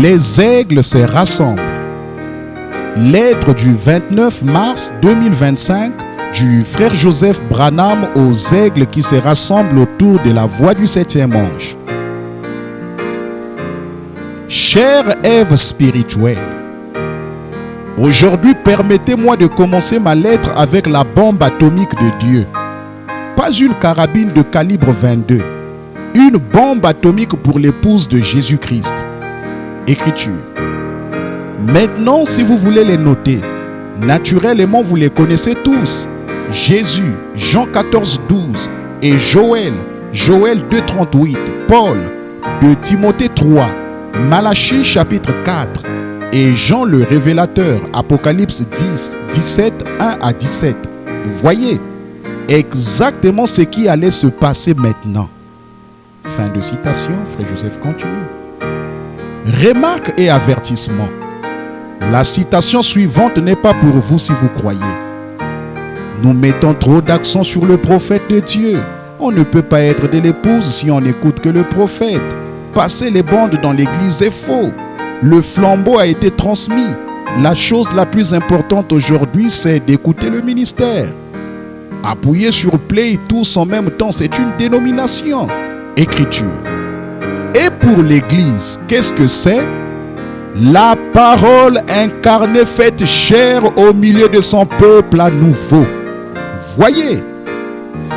Les aigles se rassemblent. Lettre du 29 mars 2025 du frère Joseph Branham aux aigles qui se rassemblent autour de la voie du 7e ange. Chère Ève spirituelle, aujourd'hui permettez-moi de commencer ma lettre avec la bombe atomique de Dieu. Pas une carabine de calibre 22, une bombe atomique pour l'épouse de Jésus-Christ. Écriture. Maintenant, si vous voulez les noter, naturellement vous les connaissez tous. Jésus, Jean 14, 12 et Joël 2, 38, Paul, 2 Timothée 3, Malachie chapitre 4 et Jean le révélateur, Apocalypse 10, 17, 1 à 17. Vous voyez exactement ce qui allait se passer maintenant. Fin de citation, frère Joseph continue. Remarque et avertissement. La citation suivante n'est pas pour vous si vous croyez. Nous mettons trop d'accent sur le prophète de Dieu. On ne peut pas être de l'épouse si on n'écoute que le prophète. Passer les bandes dans l'église est faux. Le flambeau a été transmis. La chose la plus importante aujourd'hui, c'est d'écouter le ministère. Appuyer sur play tous en même temps, c'est une dénomination. Écriture. Et pour l'église, qu'est-ce que c'est? La parole incarnée faite chair au milieu de son peuple à nouveau. Voyez.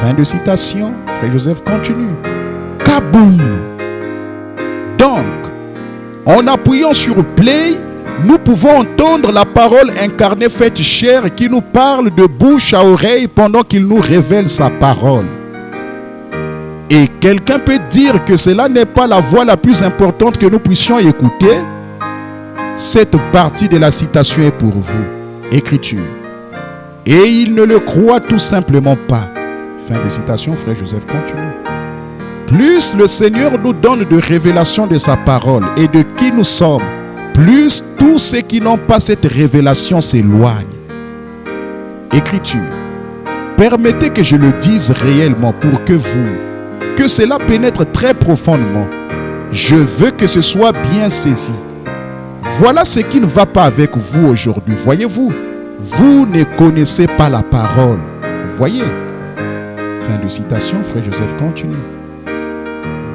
Fin de citation. Frère Joseph continue. Kaboum. Donc, en appuyant sur play, nous pouvons entendre la parole incarnée faite chair qui nous parle de bouche à oreille pendant qu'il nous révèle sa parole. Et quelqu'un peut dire que cela n'est pas la voix la plus importante que nous puissions écouter? Cette partie de la citation est pour vous. Écriture. Et il ne le croit tout simplement pas. Fin de citation, frère Joseph continue. Plus le Seigneur nous donne de révélation de sa parole et de qui nous sommes, plus tous ceux qui n'ont pas cette révélation s'éloignent. Écriture. Permettez que je le dise réellement pour que cela pénètre très profondément. Je veux que ce soit bien saisi. Voilà ce qui ne va pas avec vous aujourd'hui. Voyez-vous, vous ne connaissez pas la parole. Voyez. Fin de citation, frère Joseph continue.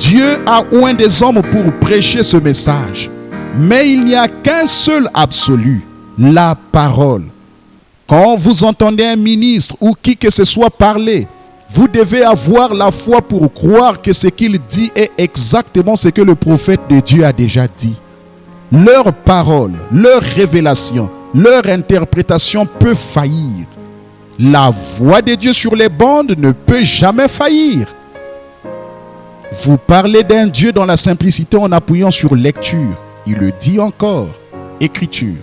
Dieu a oint des hommes pour prêcher ce message. Mais il n'y a qu'un seul absolu, la parole. Quand vous entendez un ministre ou qui que ce soit parler, vous devez avoir la foi pour croire que ce qu'il dit est exactement ce que le prophète de Dieu a déjà dit. Leur parole, leur révélation, leur interprétation peut faillir. La voix de Dieu sur les bandes ne peut jamais faillir. Vous parlez d'un Dieu dans la simplicité en appuyant sur lecture. Il le dit encore. Écriture.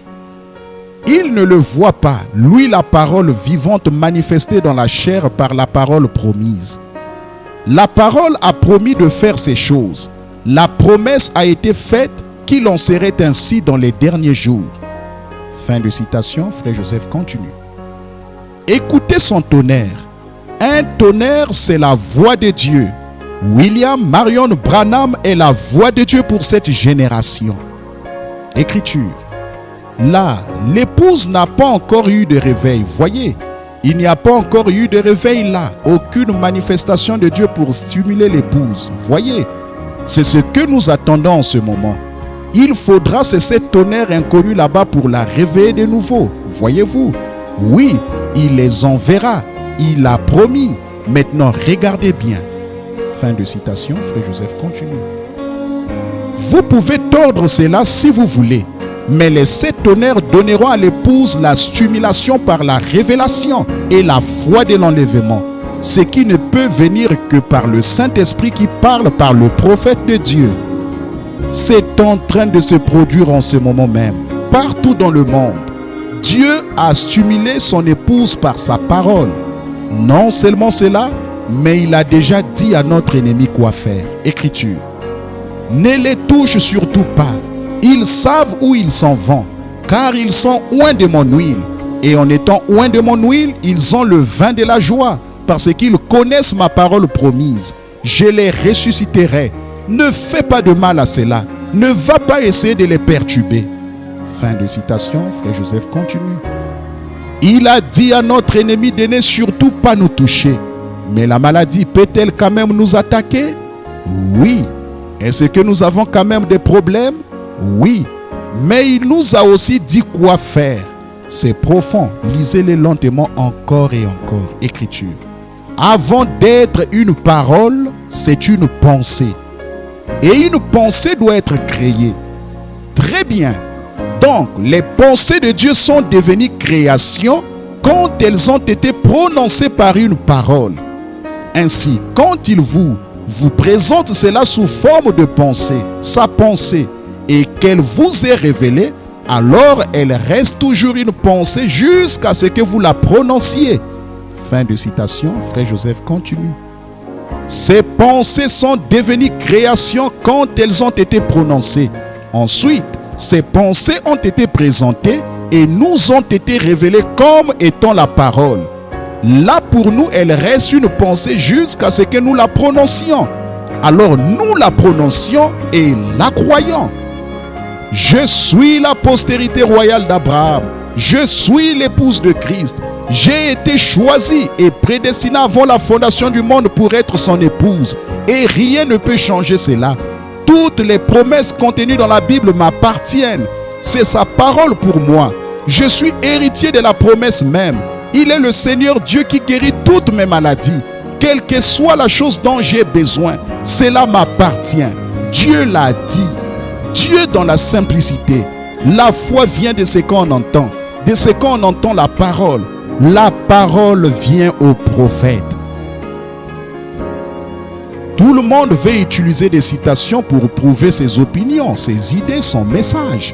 Il ne le voit pas, lui la parole vivante manifestée dans la chair par la parole promise. La parole a promis de faire ces choses. La promesse a été faite qu'il en serait ainsi dans les derniers jours. Fin de citation, frère Joseph continue. Écoutez son tonnerre. Un tonnerre, c'est la voix de Dieu. William Marion Branham est la voix de Dieu pour cette génération. Écriture. Là, l'épouse n'a pas encore eu de réveil. Voyez, il n'y a pas encore eu de réveil là. Aucune manifestation de Dieu pour stimuler l'épouse. Voyez, c'est ce que nous attendons en ce moment. Il faudra cesser ce tonnerre inconnu là-bas pour la réveiller de nouveau. Voyez-vous? Oui, il les enverra. Il a promis. Maintenant, regardez bien. Fin de citation, frère Joseph continue. Vous pouvez tordre cela si vous voulez. Mais les 7 tonnerres donneront à l'épouse la stimulation par la révélation et la foi de l'enlèvement. Ce qui ne peut venir que par le Saint-Esprit qui parle par le prophète de Dieu. C'est en train de se produire en ce moment même, partout dans le monde. Dieu a stimulé son épouse par sa parole. Non seulement cela, mais il a déjà dit à notre ennemi quoi faire. Écriture. Ne les touche surtout pas. Ils savent où ils s'en vont, car ils sont oints de mon huile. Et en étant oints de mon huile, ils ont le vin de la joie, parce qu'ils connaissent ma parole promise. Je les ressusciterai. Ne fais pas de mal à cela. Ne va pas essayer de les perturber. Fin de citation, frère Joseph continue. Il a dit à notre ennemi de ne surtout pas nous toucher. Mais la maladie peut-elle quand même nous attaquer? Oui. Est-ce que nous avons quand même des problèmes? Oui. Mais il nous a aussi dit quoi faire. C'est profond. Lisez-les lentement encore et encore. Écriture. Avant d'être une parole, c'est une pensée. Et une pensée doit être créée. Très bien. Donc, les pensées de Dieu sont devenues créations quand elles ont été prononcées par une parole. Ainsi, quand il vous présente cela sous forme de pensée, sa pensée, et qu'elle vous est révélée, alors elle reste toujours une pensée jusqu'à ce que vous la prononciez. Fin de citation, frère Joseph continue. Ces pensées sont devenues créations quand elles ont été prononcées. Ensuite, ces pensées ont été présentées et nous ont été révélées comme étant la parole. Là, pour nous, elle reste une pensée jusqu'à ce que nous la prononcions. Alors, nous la prononcions et la croyons. Je suis la postérité royale d'Abraham. Je suis l'épouse de Christ. J'ai été choisi et prédestiné avant la fondation du monde pour être son épouse. Et rien ne peut changer cela. Toutes les promesses contenues dans la Bible m'appartiennent. C'est sa parole pour moi. Je suis héritier de la promesse même. Il est le Seigneur Dieu qui guérit toutes mes maladies. Quelle que soit la chose dont j'ai besoin, cela m'appartient. Dieu l'a dit. Dieu dans la simplicité. La foi vient de ce qu'on entend. De ce qu'on entend la parole. La parole vient au prophète. Tout le monde veut utiliser des citations pour prouver ses opinions, ses idées, son message.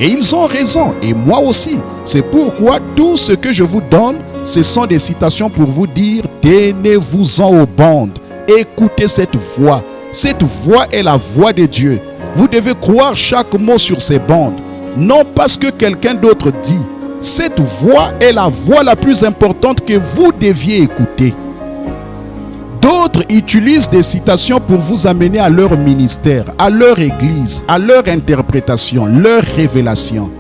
Et ils ont raison, et moi aussi. C'est pourquoi tout ce que je vous donne, ce sont des citations pour vous dire « Tenez-vous-en aux bandes, écoutez cette voix. Cette voix est la voix de Dieu. Vous devez croire chaque mot sur ces bandes, non parce que quelqu'un d'autre dit. Cette voix est la voix la plus importante que vous deviez écouter. » D'autres utilisent des citations pour vous amener à leur ministère, à leur église, à leur interprétation, leur révélation.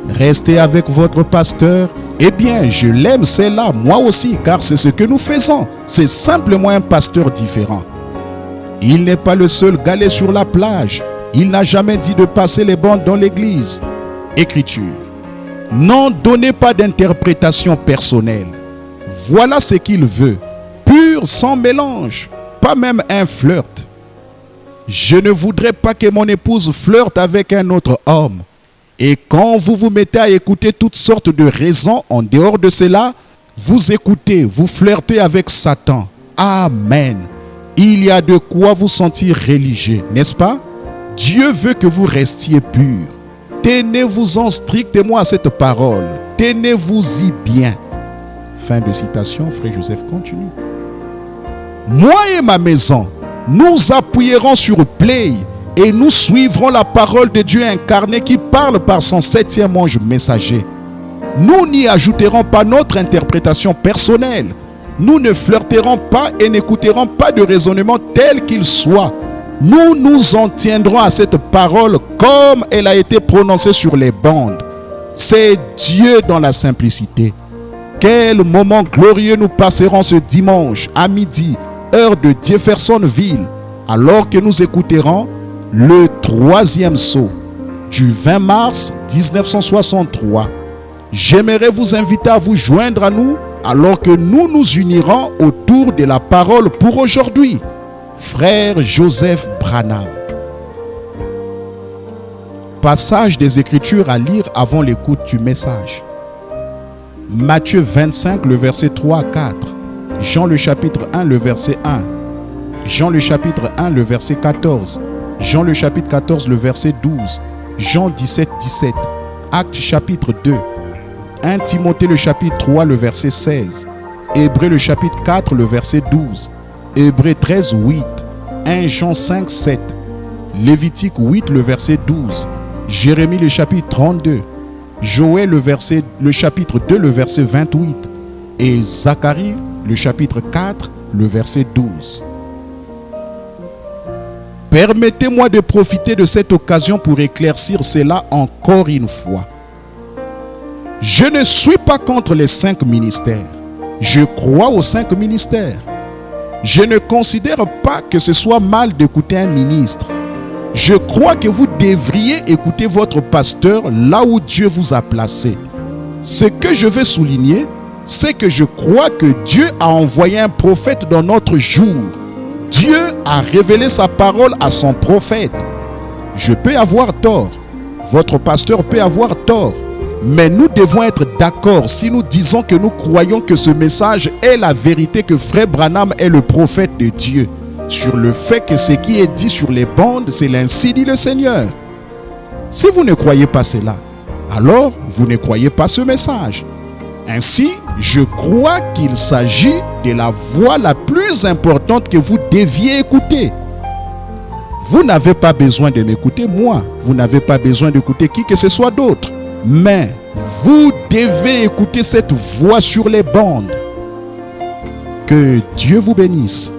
Restez avec votre pasteur. Eh bien, je l'aime, c'est là, moi aussi, car c'est ce que nous faisons. C'est simplement un pasteur différent. Il n'est pas le seul galet sur la plage. Il n'a jamais dit de passer les bandes dans l'église. Écriture. N'en donnez pas d'interprétation personnelle. Voilà ce qu'il veut. Pur, sans mélange, pas même un flirt. Je ne voudrais pas que mon épouse flirte avec un autre homme. Et quand vous vous mettez à écouter toutes sortes de raisons en dehors de cela, vous écoutez, vous flirtez avec Satan. Amen. Il y a de quoi vous sentir religieux, n'est-ce pas? Dieu veut que vous restiez pur. Tenez-vous-en strictement à cette parole. Tenez-vous-y bien. Fin de citation, frère Joseph continue. Moi et ma maison, nous appuierons sur Play et nous suivrons la parole de Dieu incarné qui parle par son 7e ange messager. Nous n'y ajouterons pas notre interprétation personnelle. Nous ne flirterons pas et n'écouterons pas de raisonnement tel qu'il soit. Nous nous en tiendrons à cette parole comme elle a été prononcée sur les bandes. C'est Dieu dans la simplicité. Quel moment glorieux nous passerons ce dimanche à midi, heure de Jeffersonville, alors que nous écouterons le 3e sceau du 20 mars 1963. J'aimerais vous inviter à vous joindre à nous alors que nous nous unirons autour de la parole pour aujourd'hui. Frère Joseph Branham. Passage des Écritures à lire avant l'écoute du message. Matthieu 25, le verset 3 à 4. Jean le chapitre 1, le verset 1. Jean le chapitre 1, le verset 14. Jean le chapitre 14, le verset 12. Jean 17, 17. Actes chapitre 2. 1 Timothée le chapitre 3, le verset 16. Hébreux le chapitre 4, le verset 12. Hébreux 13, 8. 1 Jean 5, 7. Lévitique 8, le verset 12. Jérémie le chapitre 32. Joël le chapitre 2, le verset 28. Et Zacharie le chapitre 4, le verset 12. Permettez-moi de profiter de cette occasion pour éclaircir cela encore une fois. Je ne suis pas contre les 5 ministères. Je crois aux 5 ministères. Je ne considère pas que ce soit mal d'écouter un ministre. Je crois que vous devriez écouter votre pasteur là où Dieu vous a placé. Ce que je veux souligner, c'est que je crois que Dieu a envoyé un prophète dans notre jour. Dieu a révélé sa parole à son prophète. Je peux avoir tort. Votre pasteur peut avoir tort. Mais nous devons être d'accord si nous disons que nous croyons que ce message est la vérité, que Frère Branham est le prophète de Dieu. Sur le fait que ce qui est dit sur les bandes, c'est l'ainsi dit le Seigneur. Si vous ne croyez pas cela, alors vous ne croyez pas ce message. Ainsi, je crois qu'il s'agit de la voix la plus importante que vous deviez écouter. Vous n'avez pas besoin de m'écouter moi, vous n'avez pas besoin d'écouter qui que ce soit d'autre. Mais vous devez écouter cette voix sur les bandes. Que Dieu vous bénisse.